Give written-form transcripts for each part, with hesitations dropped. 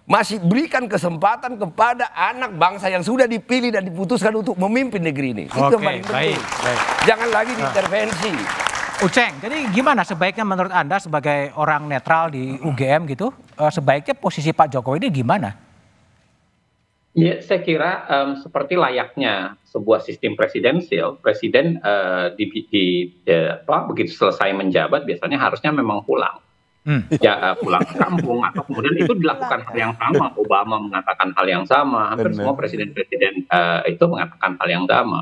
masih berikan kesempatan kepada anak bangsa yang sudah dipilih dan diputuskan untuk memimpin negeri ini. Itu yang paling penting. Baik. Jangan lagi diintervensi. Uceng, jadi gimana sebaiknya menurut Anda sebagai orang netral di UGM gitu, sebaiknya posisi Pak Jokowi ini gimana? Ya, saya kira seperti layaknya sebuah sistem presidensial, presiden begitu selesai menjabat biasanya harusnya memang pulang. Pulang ke kampung atau kemudian itu dilakukan hal yang sama. Obama mengatakan hal yang sama, hampir semua presiden-presiden itu mengatakan hal yang sama.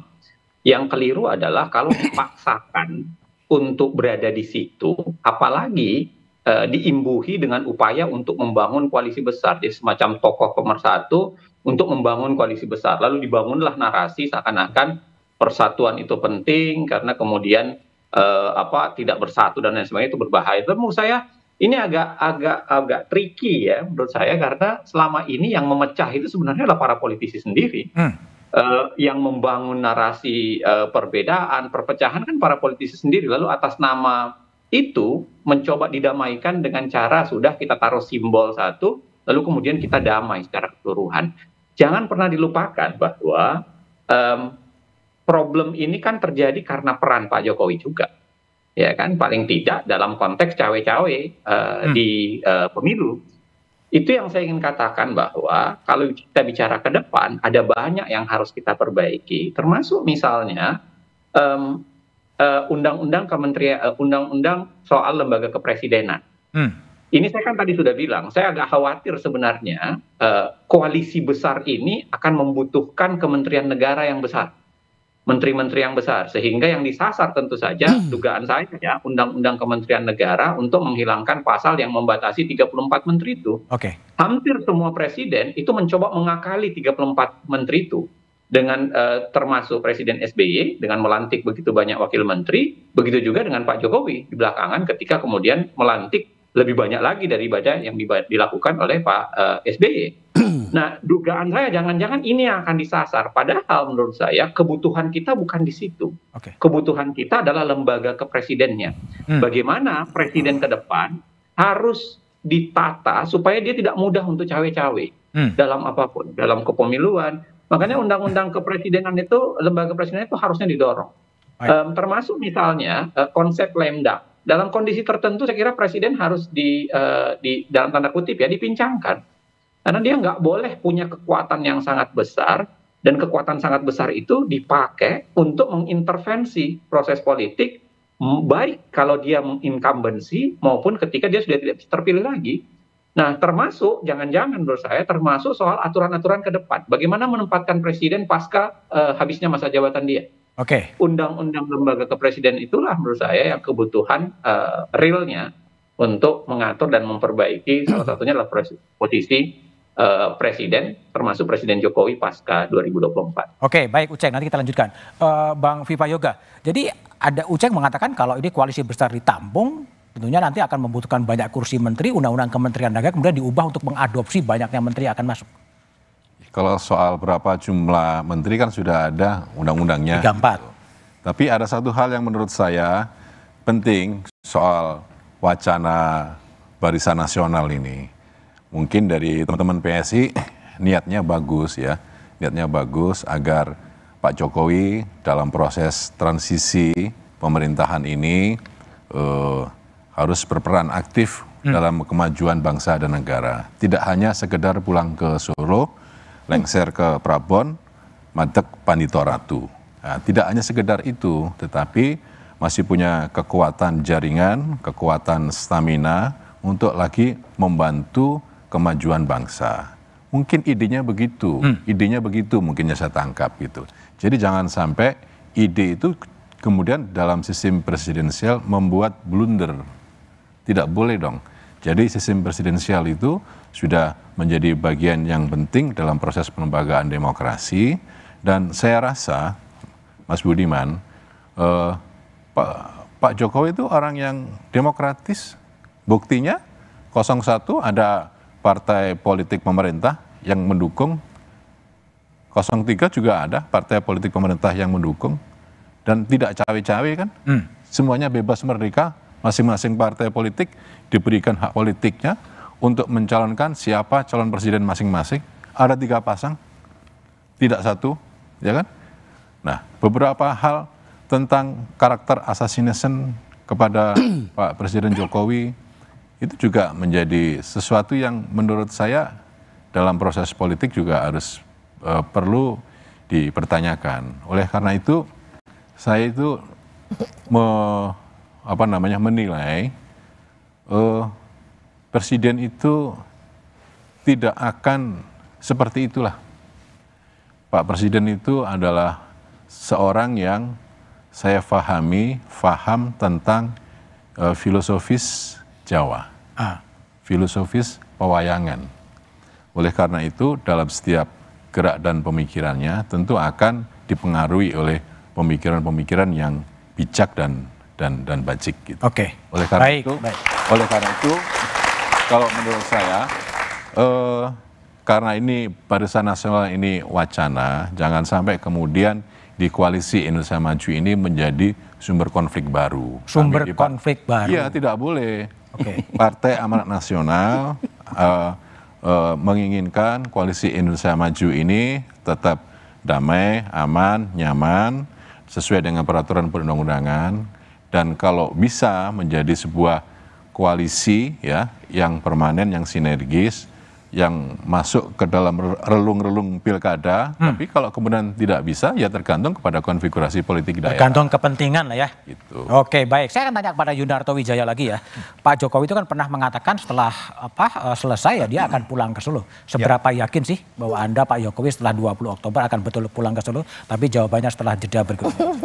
Yang keliru adalah kalau dipaksakan untuk berada di situ, apalagi diimbuhi dengan upaya untuk membangun koalisi besar, jadi semacam tokoh pemersatu untuk membangun koalisi besar. Lalu dibangunlah narasi seakan-akan persatuan itu penting karena kemudian tidak bersatu dan lain sebagainya itu berbahaya. Dan menurut saya ini agak tricky ya menurut saya, karena selama ini yang memecah itu sebenarnya adalah para politisi sendiri. Yang membangun narasi perbedaan, perpecahan kan para politisi sendiri. Lalu atas nama itu mencoba didamaikan dengan cara sudah kita taruh simbol satu, lalu kemudian kita damai secara keseluruhan. Jangan pernah dilupakan bahwa problem ini kan terjadi karena peran Pak Jokowi juga. Ya kan, paling tidak dalam konteks cawe-cawe di pemilu. Itu yang saya ingin katakan, bahwa kalau kita bicara ke depan ada banyak yang harus kita perbaiki, termasuk misalnya undang-undang soal lembaga kepresidenan. Ini saya kan tadi sudah bilang, saya agak khawatir sebenarnya koalisi besar ini akan membutuhkan kementerian negara yang besar, menteri-menteri yang besar, sehingga yang disasar tentu saja dugaan saya ya undang-undang kementerian negara untuk menghilangkan pasal yang membatasi 34 menteri itu. Hampir semua presiden itu mencoba mengakali 34 menteri itu dengan termasuk Presiden SBY dengan melantik begitu banyak wakil menteri, begitu juga dengan Pak Jokowi di belakangan ketika kemudian melantik lebih banyak lagi daripada yang dilakukan oleh Pak SBY. Nah, dugaan saya jangan-jangan ini yang akan disasar. Padahal menurut saya kebutuhan kita bukan di situ. Kebutuhan kita adalah lembaga kepresidennya. Bagaimana presiden ke depan harus ditata supaya dia tidak mudah untuk cawe-cawe dalam apapun, dalam kepemiluan. Makanya undang-undang kepresidenan itu, lembaga kepresidenan itu harusnya didorong. Termasuk misalnya konsep lemda. Dalam kondisi tertentu saya kira presiden harus dalam tanda kutip ya dipincangkan. Karena dia nggak boleh punya kekuatan yang sangat besar, dan kekuatan sangat besar itu dipakai untuk mengintervensi proses politik, baik kalau dia menginkambensi maupun ketika dia sudah tidak terpilih lagi. Nah, termasuk jangan-jangan menurut saya termasuk soal aturan-aturan ke depan. Bagaimana menempatkan presiden pasca habisnya masa jabatan dia. Undang-undang lembaga kepresiden itulah menurut saya yang kebutuhan realnya untuk mengatur dan memperbaiki, salah satunya adalah posisi presiden, termasuk Presiden Jokowi pasca 2024. Baik Uceng, nanti kita lanjutkan. Bang Viva Yoga, jadi ada Uceng mengatakan kalau ini koalisi besar ditampung, tentunya nanti akan membutuhkan banyak kursi menteri, undang-undang kementerian negara kemudian diubah untuk mengadopsi banyaknya menteri yang akan masuk. Kalau soal berapa jumlah menteri kan sudah ada undang-undangnya. 34. Tapi ada satu hal yang menurut saya penting soal wacana Barisan Nasional ini. Mungkin dari teman-teman PSI niatnya bagus ya, niatnya bagus agar Pak Jokowi dalam proses transisi pemerintahan ini harus berperan aktif dalam kemajuan bangsa dan negara. Tidak hanya sekedar pulang ke Solo, lengser ke Prabon, madeg Pandito Ratu. Nah, tidak hanya sekedar itu, tetapi masih punya kekuatan jaringan, kekuatan stamina untuk lagi membantu kemajuan bangsa. Mungkin idenya begitu, mungkinnya saya tangkap gitu. Jadi jangan sampai ide itu kemudian dalam sistem presidensial membuat blunder. Tidak boleh dong. Jadi sistem presidensial itu sudah menjadi bagian yang penting dalam proses pelembagaan demokrasi, dan saya rasa Mas Budiman, Pak Jokowi itu orang yang demokratis. Buktinya 01 ada partai politik pemerintah yang mendukung, 03 juga ada partai politik pemerintah yang mendukung, dan tidak cawe-cawe kan, semuanya bebas merdeka, masing-masing partai politik diberikan hak politiknya untuk mencalonkan siapa calon presiden masing-masing. Ada 3 pasang, tidak 1, ya kan? Nah, beberapa hal tentang karakter assassination kepada Pak Presiden Jokowi itu juga menjadi sesuatu yang menurut saya dalam proses politik juga harus perlu dipertanyakan. Oleh karena itu, saya itu menilai presiden itu tidak akan seperti itulah. Pak Presiden itu adalah seorang yang saya faham tentang filosofis Jawa, filosofis pewayangan. Oleh karena itu, dalam setiap gerak dan pemikirannya tentu akan dipengaruhi oleh pemikiran-pemikiran yang bijak dan bajik gitu. Oke. Oleh karena itu, kalau menurut saya, karena ini Barisan Nasional ini wacana, jangan sampai kemudian di koalisi Indonesia Maju ini menjadi sumber konflik baru. Konflik baru. Iya, tidak boleh. Partai Amanat Nasional menginginkan koalisi Indonesia Maju ini tetap damai, aman, nyaman, sesuai dengan peraturan perundang-undangan, dan kalau bisa menjadi sebuah koalisi ya yang permanen, yang sinergis, yang masuk ke dalam relung-relung pilkada. Tapi kalau kemudian tidak bisa, ya tergantung kepada konfigurasi politik daerah. Tergantung kepentingan lah ya. Gitu. Oke, baik. Saya akan tanya kepada Yunarto Wijaya lagi ya. Pak Jokowi itu kan pernah mengatakan setelah selesai ya dia akan pulang ke Solo. Seberapa yakin sih bahwa Anda Pak Jokowi setelah 20 Oktober akan betul pulang ke Solo? Tapi jawabannya setelah jeda berikut ini.